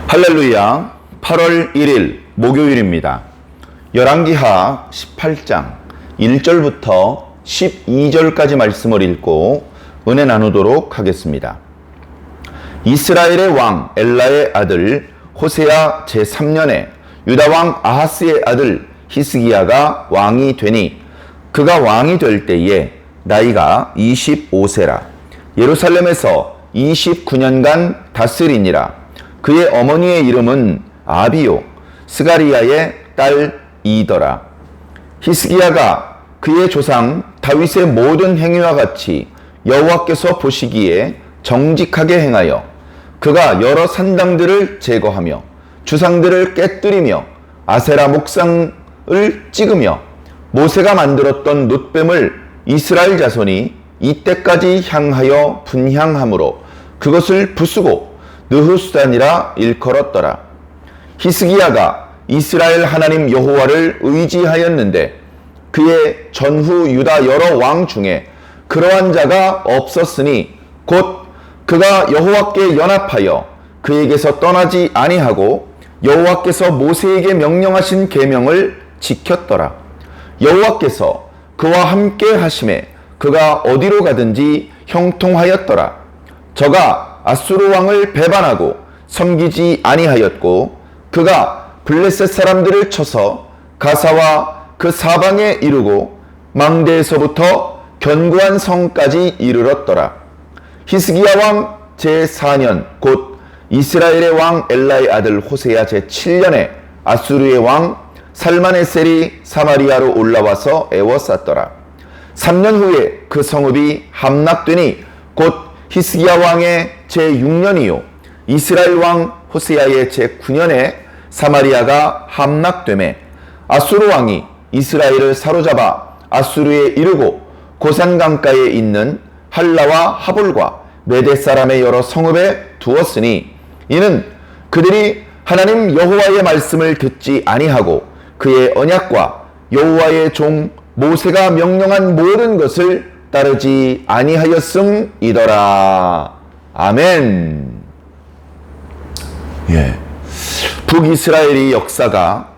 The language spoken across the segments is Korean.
할렐루야. 8월 1일 목요일입니다. 열왕기하 18장 1절부터 12절까지 말씀을 읽고 은혜 나누도록 하겠습니다. 이스라엘의 왕 엘라의 아들 호세아 제3년에 유다왕 아하스의 아들 히스기야가 왕이 되니 그가 왕이 될 때에 나이가 25세라. 예루살렘에서 29년간 다스리니라. 그의 어머니의 이름은 아비요 스가리야의 딸이더라. 히스기야가 그의 조상 다윗의 모든 행위와 같이 여호와께서 보시기에 정직하게 행하여 그가 여러 산당들을 제거하며 주상들을 깨뜨리며 아세라 목상을 찍으며 모세가 만들었던 놋뱀을 이스라엘 자손이 이때까지 향하여 분향함으로 그것을 부수고 느후수단이라 일컬었더라. 히스기야가 이스라엘 하나님 여호와를 의지하였는데 그의 전후 유다 여러 왕 중에 그러한 자가 없었으니 곧 그가 여호와께 연합하여 그에게서 떠나지 아니하고 여호와께서 모세에게 명령하신 계명을 지켰더라. 여호와께서 그와 함께 하심에 그가 어디로 가든지 형통하였더라. 저가 아수르 왕을 배반하고 섬기지 아니하였고 그가 블레셋 사람들을 쳐서 가사와 그 사방에 이르고 망대에서부터 견고한 성까지 이르렀더라. 히스기야 왕 제4년 곧 이스라엘의 왕 엘라의 아들 호세야 제7년에 아수르의 왕 살마네셀이 사마리아로 올라와서 애워쌌더라. 3년 후에 그 성읍이 함락되니 곧 히스기야 왕의 제6년이요 이스라엘 왕 호세아의 제9년에 사마리아가 함락되매 아수르 왕이 이스라엘을 사로잡아 아수르에 이르고 고산 강가에 있는 할라와 하볼과 메대 사람의 여러 성읍에 두었으니 이는 그들이 하나님 여호와의 말씀을 듣지 아니하고 그의 언약과 여호와의 종 모세가 명령한 모든 것을 따르지 아니하였음이더라. 아멘. 북이스라엘의 역사가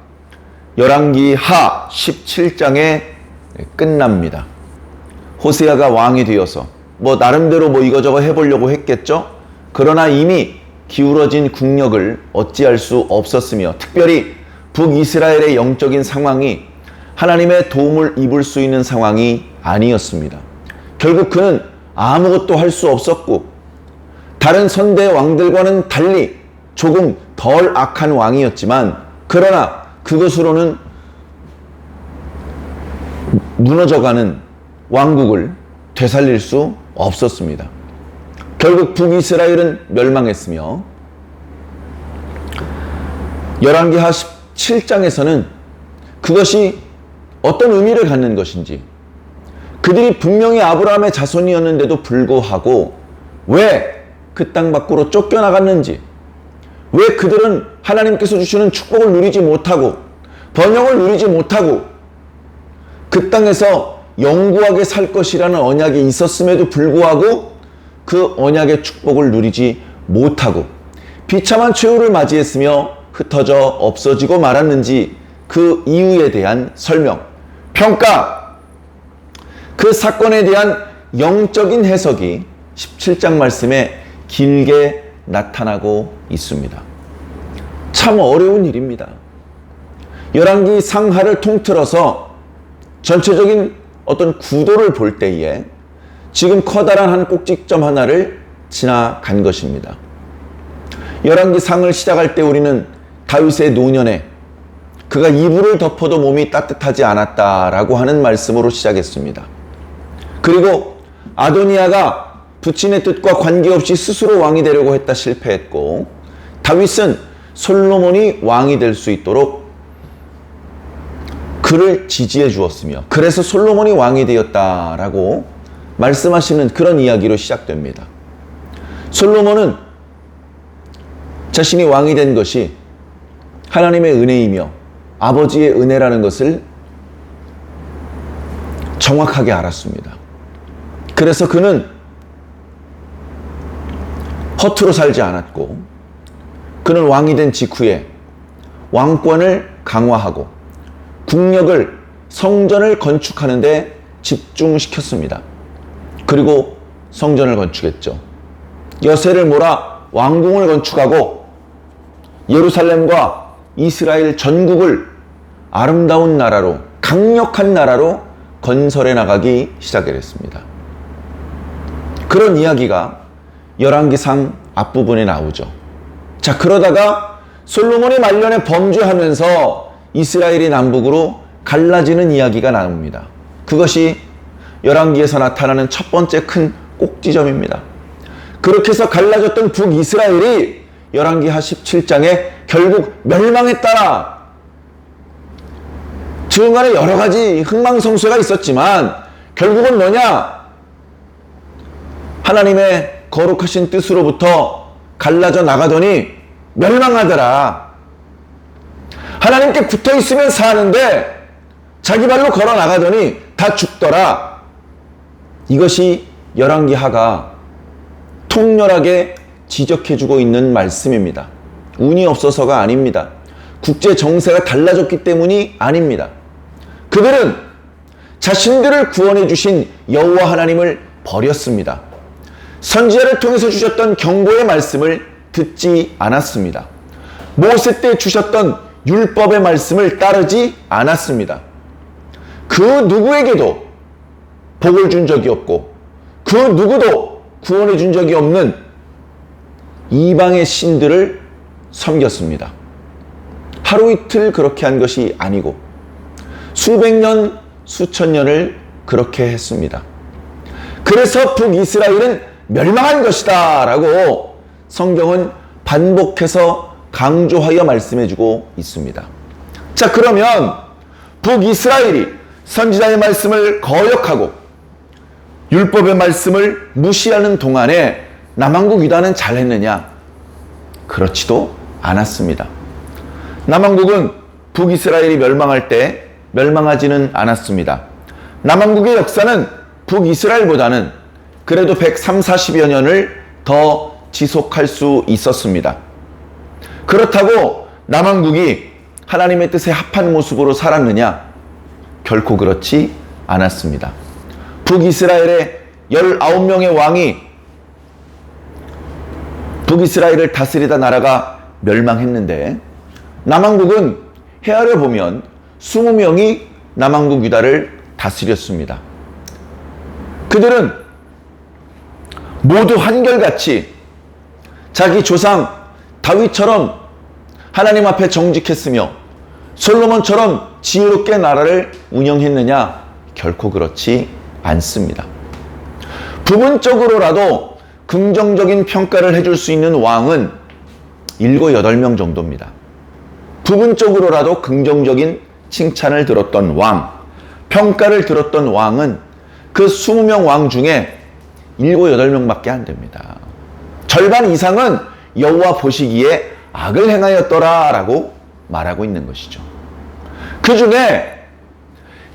열왕기하 17장에 끝납니다. 호세아가 왕이 되어서 나름대로 이거저거 해보려고 했겠죠. 그러나 이미 기울어진 국력을 어찌할 수 없었으며 특별히 북이스라엘의 영적인 상황이 하나님의 도움을 입을 수 있는 상황이 아니었습니다. 결국 그는 아무것도 할 수 없었고 다른 선대 왕들과는 달리 조금 덜 악한 왕이었지만 그러나 그것으로는 무너져가는 왕국을 되살릴 수 없었습니다. 결국 북이스라엘은 멸망했으며 열왕기하 17장에서는 그것이 어떤 의미를 갖는 것인지 그들이 분명히 아브라함의 자손이었는데도 불구하고 왜 그 땅 밖으로 쫓겨나갔는지 왜 그들은 하나님께서 주시는 축복을 누리지 못하고 번영을 누리지 못하고 그 땅에서 영구하게 살 것이라는 언약이 있었음에도 불구하고 그 언약의 축복을 누리지 못하고 비참한 최후를 맞이했으며 흩어져 없어지고 말았는지 그 이유에 대한 설명, 평가, 그 사건에 대한 영적인 해석이 17장 말씀에 길게 나타나고 있습니다. 참 어려운 일입니다. 열왕기 상하를 통틀어서 전체적인 어떤 구도를 볼 때에 지금 커다란 한 꼭지점 하나를 지나간 것입니다. 열왕기 상을 시작할 때 우리는 다윗의 노년에 그가 이불을 덮어도 몸이 따뜻하지 않았다라고 하는 말씀으로 시작했습니다. 그리고 아도니아가 부친의 뜻과 관계없이 스스로 왕이 되려고 했다 실패했고 다윗은 솔로몬이 왕이 될 수 있도록 그를 지지해 주었으며 그래서 솔로몬이 왕이 되었다라고 말씀하시는 그런 이야기로 시작됩니다. 솔로몬은 자신이 왕이 된 것이 하나님의 은혜이며 아버지의 은혜라는 것을 정확하게 알았습니다. 그래서 그는 허투루 살지 않았고 그는 왕이 된 직후에 왕권을 강화하고 국력을 성전을 건축하는 데 집중시켰습니다. 그리고 성전을 건축했죠. 여세를 몰아 왕궁을 건축하고 예루살렘과 이스라엘 전국을 아름다운 나라로, 강력한 나라로 건설해 나가기 시작을 했습니다. 그런 이야기가 열왕기상 앞부분에 나오죠. 자, 그러다가 솔로몬이 말년에 범죄하면서 이스라엘이 남북으로 갈라지는 이야기가 나옵니다. 그것이 열왕기에서 나타나는 첫 번째 큰 꼭지점입니다. 그렇게 해서 갈라졌던 북이스라엘이 열왕기하 17장에 결국 멸망했다. 지금간에 여러 가지 흥망성쇠가 있었지만 결국은 뭐냐? 하나님의 거룩하신 뜻으로부터 갈라져 나가더니 멸망하더라. 하나님께 붙어 있으면 사는데 자기 발로 걸어 나가더니 다 죽더라. 이것이 열왕기하가 통렬하게 지적해주고 있는 말씀입니다. 운이 없어서가 아닙니다. 국제 정세가 달라졌기 때문이 아닙니다. 그들은 자신들을 구원해 주신 여호와 하나님을 버렸습니다. 선지자를 통해서 주셨던 경고의 말씀을 듣지 않았습니다. 모세 때 주셨던 율법의 말씀을 따르지 않았습니다. 그 누구에게도 복을 준 적이 없고 그 누구도 구원해 준 적이 없는 이방의 신들을 섬겼습니다. 하루 이틀 그렇게 한 것이 아니고 수백 년, 수천 년을 그렇게 했습니다. 그래서 북이스라엘은 멸망한 것이다 라고 성경은 반복해서 강조하여 말씀해주고 있습니다. 자, 그러면 북이스라엘이 선지자의 말씀을 거역하고 율법의 말씀을 무시하는 동안에 남한국 유다는 잘했느냐? 그렇지도 않았습니다. 남한국은 북이스라엘이 멸망할 때 멸망하지는 않았습니다. 남한국의 역사는 북이스라엘보다는 그래도 130~140여 년을 더 지속할 수 있었습니다. 그렇다고 남한국이 하나님의 뜻에 합한 모습으로 살았느냐? 결코 그렇지 않았습니다. 북이스라엘의 19명의 왕이 북이스라엘을 다스리다 나라가 멸망했는데 남한국은 헤아려 보면 20명이 남한국 유다를 다스렸습니다. 그들은 모두 한결같이 자기 조상 다윗처럼 하나님 앞에 정직했으며 솔로몬처럼 지혜롭게 나라를 운영했느냐? 결코 그렇지 않습니다. 부분적으로라도 긍정적인 평가를 해줄 수 있는 왕은 7, 8명 정도입니다. 부분적으로라도 긍정적인 칭찬을 들었던 왕, 평가를 들었던 왕은 그 20명 왕 중에 7, 8명밖에 안 됩니다. 절반 이상은 여호와 보시기에 악을 행하였더라 라고 말하고 있는 것이죠. 그 중에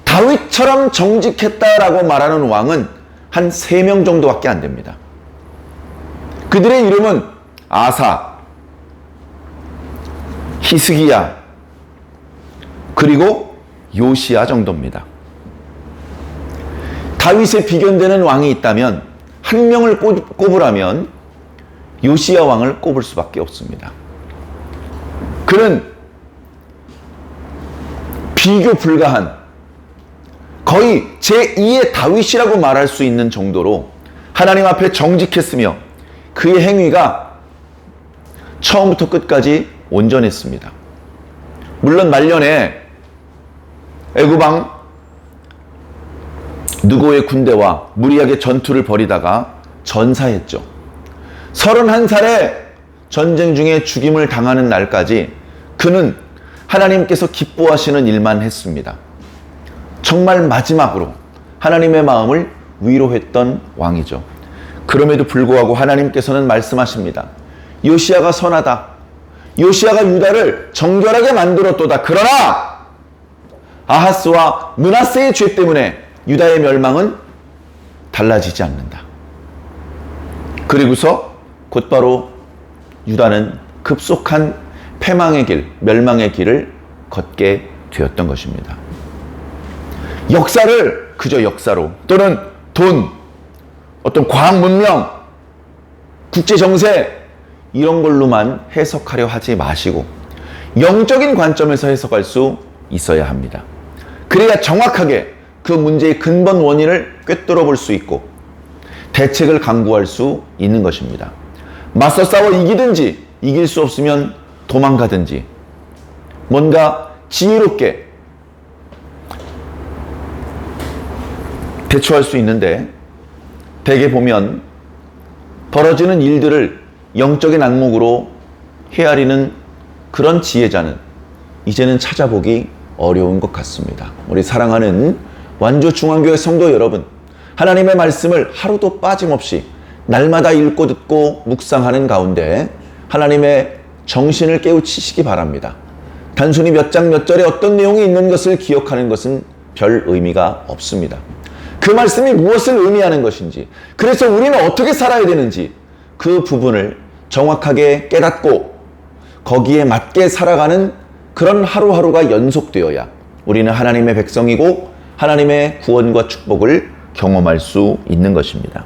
다윗처럼 정직했다라고 말하는 왕은 한 3명 정도밖에 안 됩니다. 그들의 이름은 아사, 히스기야, 그리고 요시야 정도입니다. 다윗에 비견되는 왕이 있다면 한 명을 꼽으라면 요시야 왕을 꼽을 수밖에 없습니다. 그는 비교 불가한 거의 제2의 다윗이라고 말할 수 있는 정도로 하나님 앞에 정직했으며 그의 행위가 처음부터 끝까지 온전했습니다. 물론 말년에 애굽왕 느고의 군대와 무리하게 전투를 벌이다가 전사했죠. 31살에 전쟁 중에 죽임을 당하는 날까지 그는 하나님께서 기뻐하시는 일만 했습니다. 정말 마지막으로 하나님의 마음을 위로했던 왕이죠. 그럼에도 불구하고 하나님께서는 말씀하십니다. 요시야가 선하다. 요시야가 유다를 정결하게 만들었도다. 그러나 아하스와 므낫세의 죄 때문에 유다의 멸망은 달라지지 않는다. 그리고서 곧바로 유다는 급속한 패망의 길, 멸망의 길을 걷게 되었던 것입니다. 역사를 그저 역사로 또는 돈, 어떤 과학 문명, 국제 정세 이런 걸로만 해석하려 하지 마시고 영적인 관점에서 해석할 수 있어야 합니다. 그래야 정확하게 그 문제의 근본 원인을 꿰뚫어 볼 수 있고 대책을 강구할 수 있는 것입니다. 맞서 싸워 이기든지 이길 수 없으면 도망가든지 뭔가 지혜롭게 대처할 수 있는데 대개 보면 벌어지는 일들을 영적인 안목으로 헤아리는 그런 지혜자는 이제는 찾아보기 어려운 것 같습니다. 우리 사랑하는 완주중앙교회 성도 여러분, 하나님의 말씀을 하루도 빠짐없이 날마다 읽고 듣고 묵상하는 가운데 하나님의 정신을 깨우치시기 바랍니다. 단순히 몇 장 몇 절에 어떤 내용이 있는 것을 기억하는 것은 별 의미가 없습니다. 그 말씀이 무엇을 의미하는 것인지, 그래서 우리는 어떻게 살아야 되는지 그 부분을 정확하게 깨닫고 거기에 맞게 살아가는 그런 하루하루가 연속되어야 우리는 하나님의 백성이고 하나님의 구원과 축복을 경험할 수 있는 것입니다.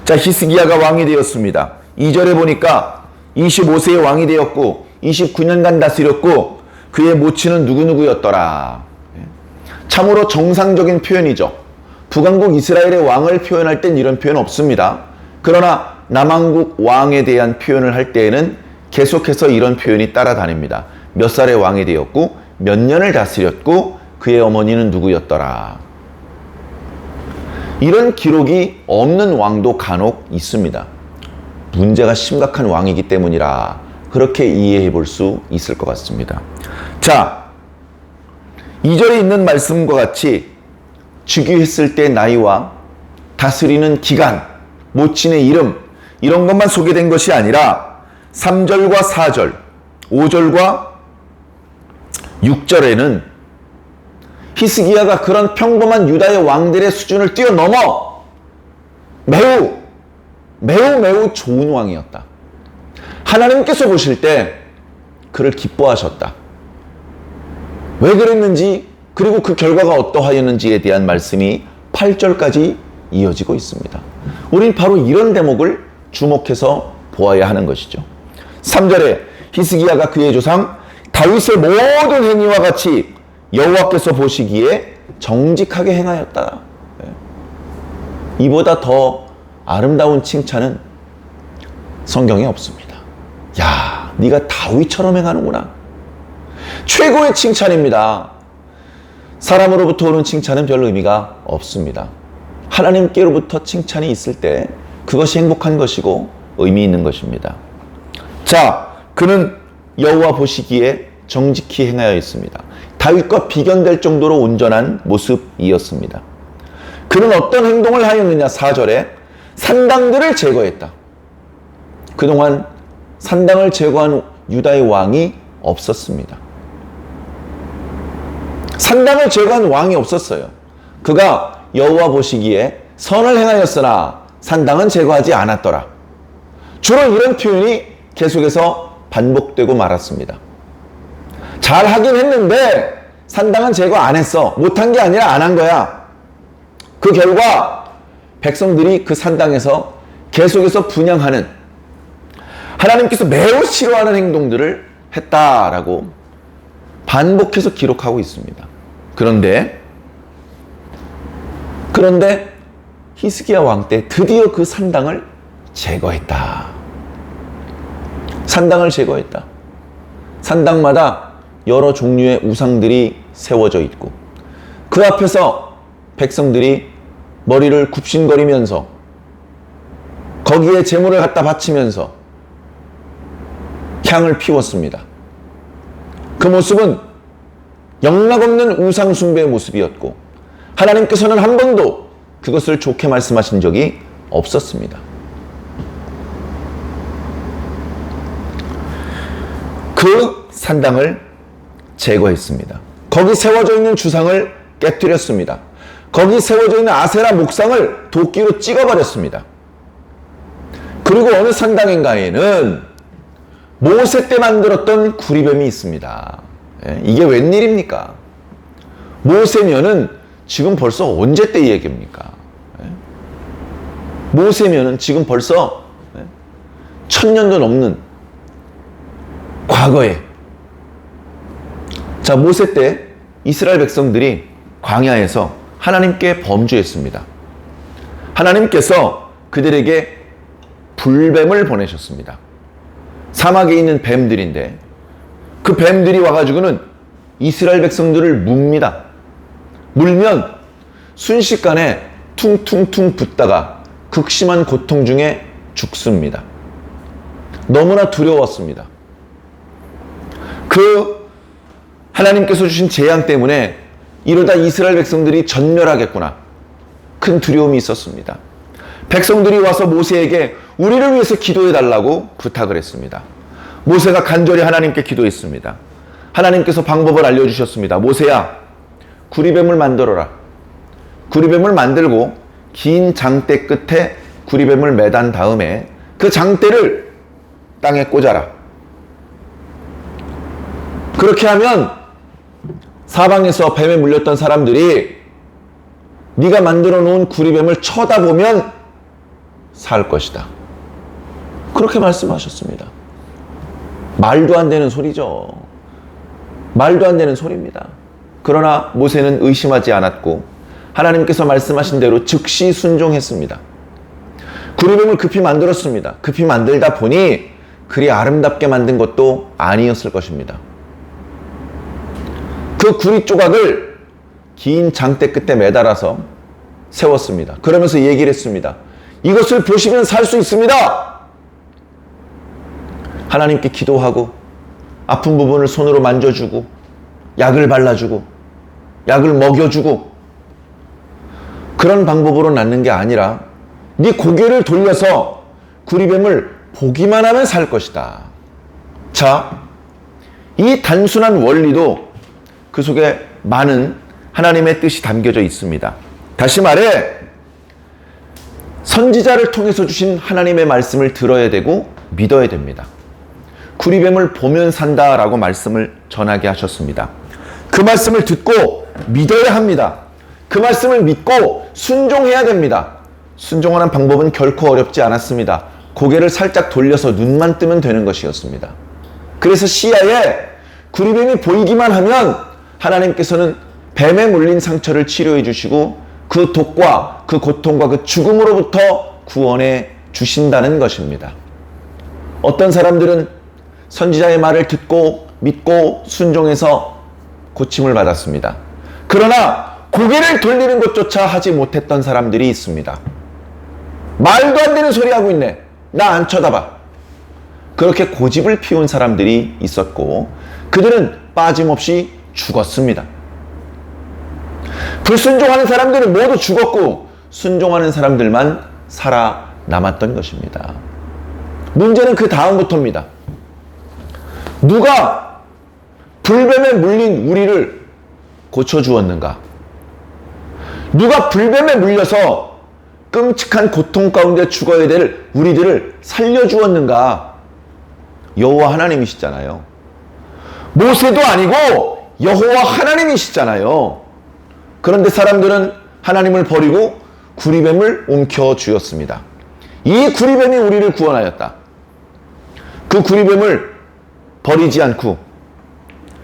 자, 히스기야가 왕이 되었습니다. 2절에 보니까 25세의 왕이 되었고 29년간 다스렸고 그의 모친은 누구누구였더라. 참으로 정상적인 표현이죠. 북왕국 이스라엘의 왕을 표현할 땐 이런 표현 없습니다. 그러나 남왕국 왕에 대한 표현을 할 때에는 계속해서 이런 표현이 따라다닙니다. 몇 살의 왕이 되었고 몇 년을 다스렸고 그의 어머니는 누구였더라. 이런 기록이 없는 왕도 간혹 있습니다. 문제가 심각한 왕이기 때문이라 그렇게 이해해 볼 수 있을 것 같습니다. 자, 2절에 있는 말씀과 같이 즉위했을 때 나이와 다스리는 기간, 모친의 이름 이런 것만 소개된 것이 아니라 3절과 4절, 5절과 6절에는 히스기야가 그런 평범한 유다의 왕들의 수준을 뛰어넘어 매우 좋은 왕이었다. 하나님께서 보실 때 그를 기뻐하셨다. 왜 그랬는지 그리고 그 결과가 어떠하였는지에 대한 말씀이 8절까지 이어지고 있습니다. 우린 바로 이런 대목을 주목해서 보아야 하는 것이죠. 3절에 히스기야가 그의 조상 다윗의 모든 행위와 같이 여호와께서 보시기에 정직하게 행하였다. 이보다 더 아름다운 칭찬은 성경에 없습니다. 야, 네가 다윗처럼 행하는구나. 최고의 칭찬입니다. 사람으로부터 오는 칭찬은 별 의미가 없습니다. 하나님께로부터 칭찬이 있을 때 그것이 행복한 것이고 의미 있는 것입니다. 자, 그는 여호와 보시기에 정직히 행하여 있습니다. 다윗과 비견될 정도로 온전한 모습이었습니다. 그는 어떤 행동을 하였느냐? 4절에 산당들을 제거했다. 그동안 산당을 제거한 유다의 왕이 없었습니다. 산당을 제거한 왕이 없었어요. 그가 여호와 보시기에 선을 행하였으나 산당은 제거하지 않았더라. 주로 이런 표현이 계속해서 반복되고 말았습니다. 잘하긴 했는데 산당은 제거 안 했어. 못한 게 아니라 안 한 거야. 그 결과 백성들이 그 산당에서 계속해서 분향하는, 하나님께서 매우 싫어하는 행동들을 했다라고 반복해서 기록하고 있습니다. 그런데 히스기야 왕 때 드디어 그 산당을 제거했다. 산당을 제거했다. 산당마다 여러 종류의 우상들이 세워져 있고 그 앞에서 백성들이 머리를 굽신거리면서 거기에 제물을 갖다 바치면서 향을 피웠습니다. 그 모습은 영락없는 우상 숭배의 모습이었고 하나님께서는 한 번도 그것을 좋게 말씀하신 적이 없었습니다. 그 산당을 제거했습니다. 거기 세워져 있는 주상을 깨뜨렸습니다. 거기 세워져 있는 아세라 목상을 도끼로 찍어버렸습니다. 그리고 어느 산당인가에는 모세 때 만들었던 구리뱀이 있습니다. 이게 웬일입니까? 모세면은 지금 벌써 언제 때 얘기입니까? 모세면은 지금 벌써 1000년도 넘는 과거에. 자, 모세 때 이스라엘 백성들이 광야에서 하나님께 범죄했습니다. 하나님께서 그들에게 불뱀을 보내셨습니다. 사막에 있는 뱀들인데 그 뱀들이 와가지고는 이스라엘 백성들을 뭅니다. 물면 순식간에 퉁퉁퉁 붓다가 극심한 고통 중에 죽습니다. 너무나 두려웠습니다. 그 하나님께서 주신 재앙 때문에 이러다 이스라엘 백성들이 전멸하겠구나. 큰 두려움이 있었습니다. 백성들이 와서 모세에게 우리를 위해서 기도해달라고 부탁을 했습니다. 모세가 간절히 하나님께 기도했습니다. 하나님께서 방법을 알려주셨습니다. 모세야, 구리뱀을 만들어라. 구리뱀을 만들고 긴 장대 끝에 구리뱀을 매단 다음에 그 장대를 땅에 꽂아라. 그렇게 하면 사방에서 뱀에 물렸던 사람들이 네가 만들어 놓은 구리뱀을 쳐다보면 살 것이다. 그렇게 말씀하셨습니다. 말도 안 되는 소리죠. 말도 안 되는 소리입니다. 그러나 모세는 의심하지 않았고 하나님께서 말씀하신 대로 즉시 순종했습니다. 구리뱀을 급히 만들었습니다. 급히 만들다 보니 그리 아름답게 만든 것도 아니었을 것입니다. 그 구리 조각을 긴 장대 끝에 매달아서 세웠습니다. 그러면서 얘기를 했습니다. 이것을 보시면 살 수 있습니다. 하나님께 기도하고 아픈 부분을 손으로 만져주고 약을 발라주고 약을 먹여주고 그런 방법으로 낫는 게 아니라 네 고개를 돌려서 구리뱀을 보기만 하면 살 것이다. 자, 이 단순한 원리도 그 속에 많은 하나님의 뜻이 담겨져 있습니다. 다시 말해 선지자를 통해서 주신 하나님의 말씀을 들어야 되고 믿어야 됩니다. 구리뱀을 보면 산다라고 말씀을 전하게 하셨습니다. 그 말씀을 듣고 믿어야 합니다. 그 말씀을 믿고 순종해야 됩니다. 순종하는 방법은 결코 어렵지 않았습니다. 고개를 살짝 돌려서 눈만 뜨면 되는 것이었습니다. 그래서 시야에 구리뱀이 보이기만 하면 하나님께서는 뱀에 물린 상처를 치료해 주시고 그 독과 그 고통과 그 죽음으로부터 구원해 주신다는 것입니다. 어떤 사람들은 선지자의 말을 듣고 믿고 순종해서 고침을 받았습니다. 그러나 고개를 돌리는 것조차 하지 못했던 사람들이 있습니다. 말도 안 되는 소리 하고 있네. 나 안 쳐다봐. 그렇게 고집을 피운 사람들이 있었고 그들은 빠짐없이 죽었습니다. 불순종하는 사람들은 모두 죽었고 순종하는 사람들만 살아남았던 것입니다. 문제는 그 다음부터입니다. 누가 불뱀에 물린 우리를 고쳐주었는가? 누가 불뱀에 물려서 끔찍한 고통 가운데 죽어야 될 우리들을 살려주었는가? 여호와 하나님이시잖아요. 모세도 아니고 여호와 하나님이시잖아요. 그런데 사람들은 하나님을 버리고 구리뱀을 움켜쥐었습니다. 이 구리뱀이 우리를 구원하였다. 그 구리뱀을 버리지 않고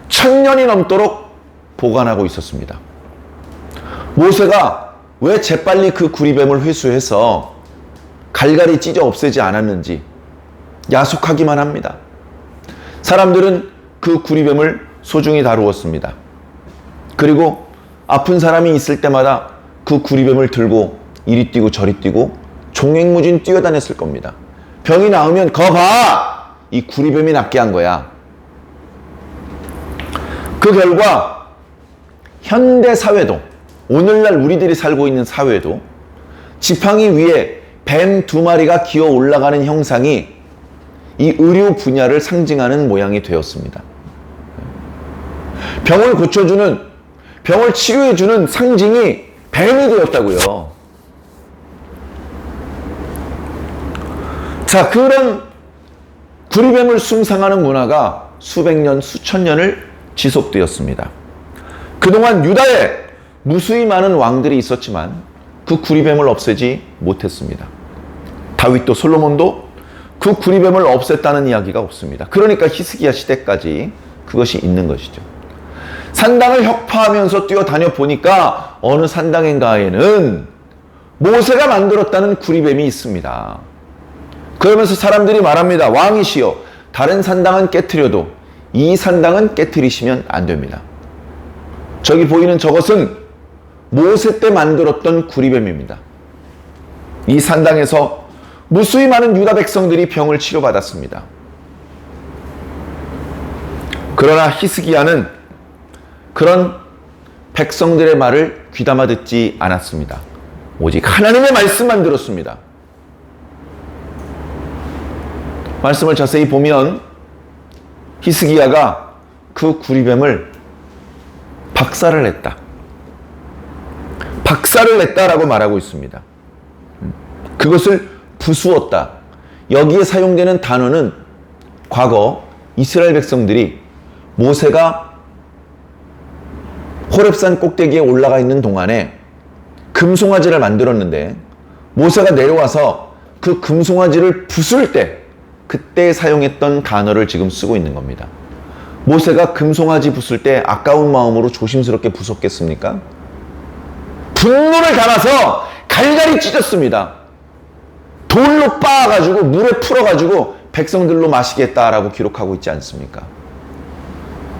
1000년이 넘도록 보관하고 있었습니다. 모세가 왜 재빨리 그 구리뱀을 회수해서 갈갈이 찢어 없애지 않았는지 야속하기만 합니다. 사람들은 그 구리뱀을 소중히 다루었습니다. 그리고 아픈 사람이 있을 때마다 그 구리뱀을 들고 이리 뛰고 저리 뛰고 종횡무진 뛰어다녔을 겁니다. 병이 나으면 거 봐! 이 구리뱀이 낫게 한 거야. 그 결과 현대 사회도 오늘날 우리들이 살고 있는 사회도 지팡이 위에 뱀 2마리가 기어 올라가는 형상이 이 의료 분야를 상징하는 모양이 되었습니다. 병을 고쳐주는, 병을 치료해주는 상징이 뱀이 되었다고요. 자, 그런 구리뱀을 숭상하는 문화가 수백 년, 수천 년을 지속되었습니다. 그동안 유다에 무수히 많은 왕들이 있었지만 그 구리뱀을 없애지 못했습니다. 다윗도 솔로몬도 그 구리뱀을 없앴다는 이야기가 없습니다. 그러니까 히스기야 시대까지 그것이 있는 것이죠. 산당을 혁파하면서 뛰어다녀 보니까 어느 산당인가에는 모세가 만들었다는 구리뱀이 있습니다. 그러면서 사람들이 말합니다. 왕이시여, 다른 산당은 깨트려도 이 산당은 깨트리시면 안 됩니다. 저기 보이는 저것은 모세 때 만들었던 구리뱀입니다. 이 산당에서 무수히 많은 유다 백성들이 병을 치료받았습니다. 그러나 히스기야는 그런 백성들의 말을 귀담아 듣지 않았습니다. 오직 하나님의 말씀만 들었습니다. 말씀을 자세히 보면 히스기야가 그 구리뱀을 박살을 냈다. 박살을 냈다라고 말하고 있습니다. 그것을 부수었다. 여기에 사용되는 단어는 과거 이스라엘 백성들이 모세가 호렙산 꼭대기에 올라가 있는 동안에 금송아지를 만들었는데 모세가 내려와서 그 금송아지를 부술 때 그때 사용했던 단어를 지금 쓰고 있는 겁니다. 모세가 금송아지 부술 때 아까운 마음으로 조심스럽게 부쉈겠습니까? 분노를 담아서 갈갈이 찢었습니다. 돌로 빻아가지고 물에 풀어가지고 백성들로 마시겠다라고 기록하고 있지 않습니까?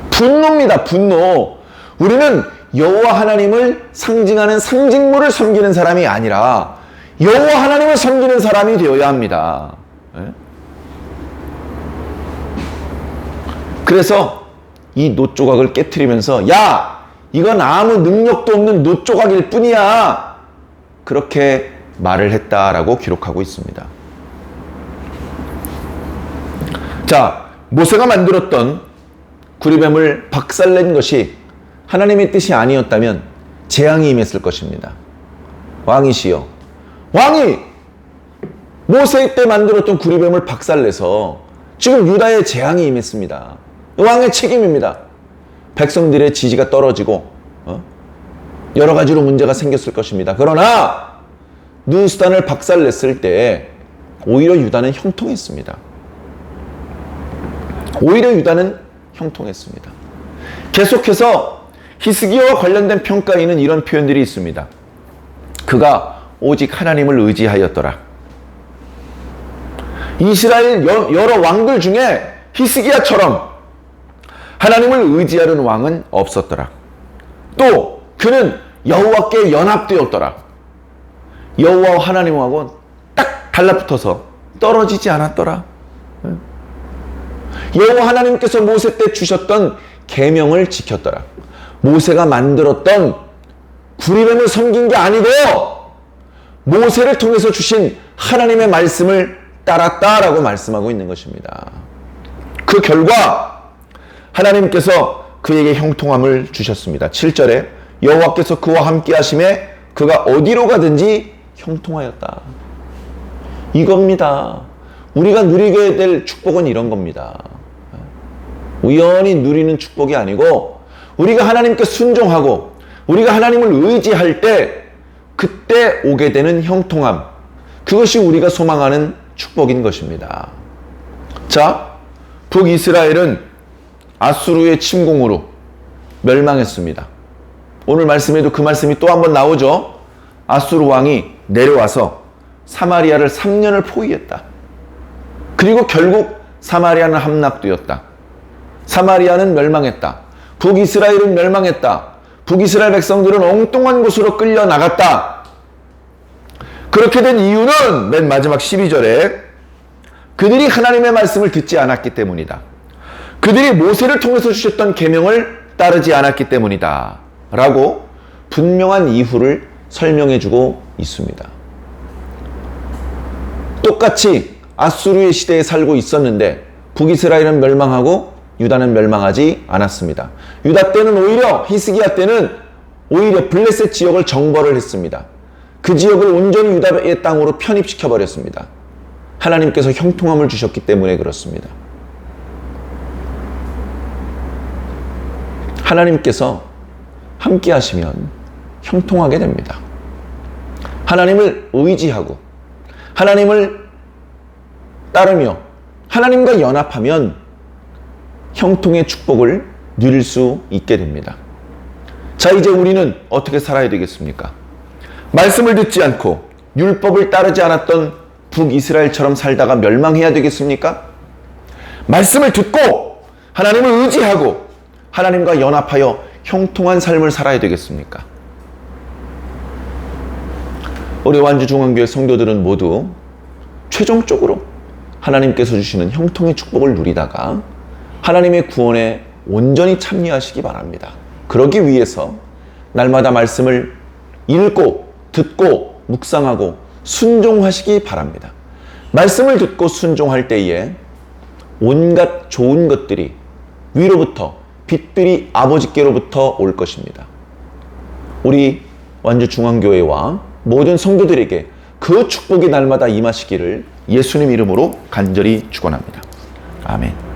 분노입니다. 분노. 우리는 여호와 하나님을 상징하는 상징물을 섬기는 사람이 아니라 여호와 하나님을 섬기는 사람이 되어야 합니다. 그래서 이 놋조각을 깨트리면서 야, 이건 아무 능력도 없는 놋조각일 뿐이야, 그렇게 말을 했다라고 기록하고 있습니다. 자, 모세가 만들었던 구리뱀을 박살낸 것이 하나님의 뜻이 아니었다면 재앙이 임했을 것입니다. 왕이시여, 왕이 모세 때 만들었던 구리뱀을 박살내서 지금 유다에 재앙이 임했습니다. 왕의 책임입니다. 백성들의 지지가 떨어지고 여러 가지로 문제가 생겼을 것입니다. 그러나 누스단을 박살냈을 때 오히려 유다는 형통했습니다. 오히려 유다는 형통했습니다. 계속해서 히스기야와 관련된 평가에는 이런 표현들이 있습니다. 그가 오직 하나님을 의지하였더라. 이스라엘 여러 왕들 중에 히스기야처럼 하나님을 의지하는 왕은 없었더라. 또 그는 여호와께 연합되었더라. 여호와와 하나님하고 딱 달라붙어서 떨어지지 않았더라. 여호와 하나님께서 모세 때 주셨던 계명을 지켰더라. 모세가 만들었던 구리뱀을 섬긴 게 아니고 모세를 통해서 주신 하나님의 말씀을 따랐다라고 말씀하고 있는 것입니다. 그 결과 하나님께서 그에게 형통함을 주셨습니다. 7절에 여호와께서 그와 함께 하심에 그가 어디로 가든지 형통하였다. 이겁니다. 우리가 누리게 될 축복은 이런 겁니다. 우연히 누리는 축복이 아니고 우리가 하나님께 순종하고 우리가 하나님을 의지할 때 그때 오게 되는 형통함, 그것이 우리가 소망하는 축복인 것입니다. 자, 북이스라엘은 아수르의 침공으로 멸망했습니다. 오늘 말씀에도 그 말씀이 또 한번 나오죠. 아수르 왕이 내려와서 사마리아를 3년을 포위했다. 그리고 결국 사마리아는 함락되었다. 사마리아는 멸망했다. 북이스라엘은 멸망했다. 북이스라엘 백성들은 엉뚱한 곳으로 끌려나갔다. 그렇게 된 이유는 맨 마지막 12절에 그들이 하나님의 말씀을 듣지 않았기 때문이다. 그들이 모세를 통해서 주셨던 계명을 따르지 않았기 때문이다. 라고 분명한 이유를 설명해주고 있습니다. 똑같이 아수르의 시대에 살고 있었는데 북이스라엘은 멸망하고 유다는 멸망하지 않았습니다. 유다 때는 오히려 히스기야 때는 오히려 블레셋 지역을 정벌을 했습니다. 그 지역을 온전히 유다의 땅으로 편입시켜 버렸습니다. 하나님께서 형통함을 주셨기 때문에 그렇습니다. 하나님께서 함께 하시면 형통하게 됩니다. 하나님을 의지하고 하나님을 따르며 하나님과 연합하면 형통의 축복을 누릴 수 있게 됩니다. 자, 이제 우리는 어떻게 살아야 되겠습니까? 말씀을 듣지 않고 율법을 따르지 않았던 북이스라엘처럼 살다가 멸망해야 되겠습니까? 말씀을 듣고 하나님을 의지하고 하나님과 연합하여 형통한 삶을 살아야 되겠습니까? 우리 완주중앙교회 성도들은 모두 최종적으로 하나님께서 주시는 형통의 축복을 누리다가 하나님의 구원에 온전히 참여하시기 바랍니다. 그러기 위해서 날마다 말씀을 읽고 듣고 묵상하고 순종하시기 바랍니다. 말씀을 듣고 순종할 때에 온갖 좋은 것들이 위로부터 빛들이 아버지께로부터 올 것입니다. 우리 완주중앙교회와 모든 성도들에게 그 축복이 날마다 임하시기를 예수님 이름으로 간절히 축원합니다. 아멘.